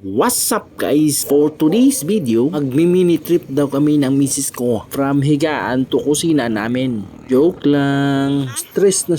What's up guys? For today's video, magmi-mini trip daw kami ng misis ko from higaan to kusina namin. Joke lang. Stress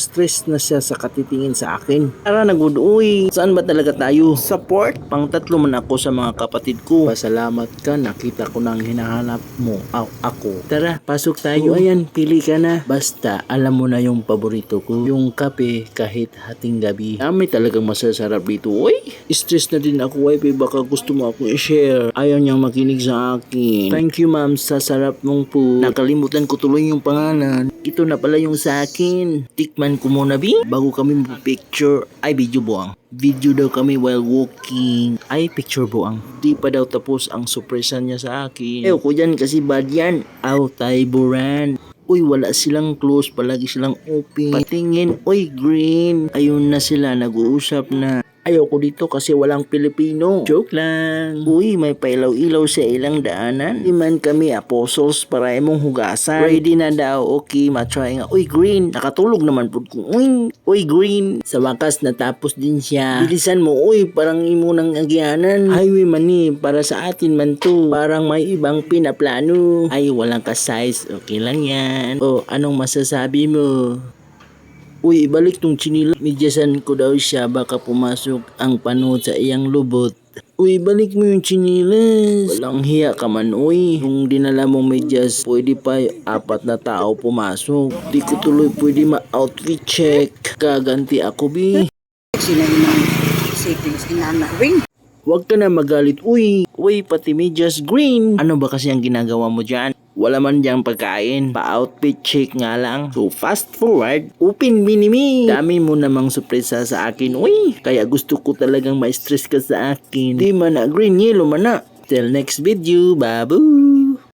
na siya sa katitingin sa akin. Tara na good, uy. Saan ba talaga tayo? Support? Pang tatlo man ako sa mga kapatid ko. Pasalamat ka, nakita ko nang hinahanap mo. Ako. Tara, pasok tayo. Ayan, pili ka na. Basta, alam mo na yung paborito ko. Yung kape kahit hating gabi. Dami talagang masasarap dito. Uy, stress na din ako, wife. Baka gusto mo akong i-share. Ayaw niyang makinig sa akin. Thank you ma'am sa sarap mong food. Nakalimutan ko tuloy yung pangalan. Ito na pala yung sa akin. Tikman ko muna bago kami picture. Ay, video buang. Video daw kami while walking. Ay, picture buang. Di pa daw tapos ang surpresa niya sa akin. Ew ko dyan kasi bad yan. Aw, Taiburan. Uy, wala silang close. Palagi silang open. Patingin. Uy, green. Ayun na sila. Nag-uusap na. Ayaw ko dito kasi walang Pilipino. Joke lang. Uy, may pailaw-ilaw sa ilang daanan. Di man kami apostles para imong hugasan. Ready na daw. Okay, matry nga. Uy, green. Nakatulog naman po ko. Uy, green. Sa wakas, natapos din siya. Bilisan mo. Uy, parang imo nang agyanan. Highway man ni. Para sa atin man to. Parang may ibang pinaplano. Ay, walang ka-size. Okay lang yan. O, anong masasabi mo? Uy, ibalik tong chinila. Midyasan ko daw siya, baka pumasok ang panood sa iyang lubot. Uy, balik mo yung chinilas. Walang hiya ka man, uy. Kung dinala mong medyas, pwede pa 4 na tao pumasok. Di ko tuloy pwede ma-outfit check. Kaganti ako, bi. Sila yung savings inana ring. Huwag ka na magalit, uy. Uy, pati medyas green. Ano ba kasi ang ginagawa mo dyan? Wala man diyang pagkain. Pa-outfit check nga lang. So fast forward, open minimi. Dami mo namang sorpresa sa akin. Uy, kaya gusto ko talagang ma-stress ka sa akin. Di man na, green yellow man na. Till next video, babu.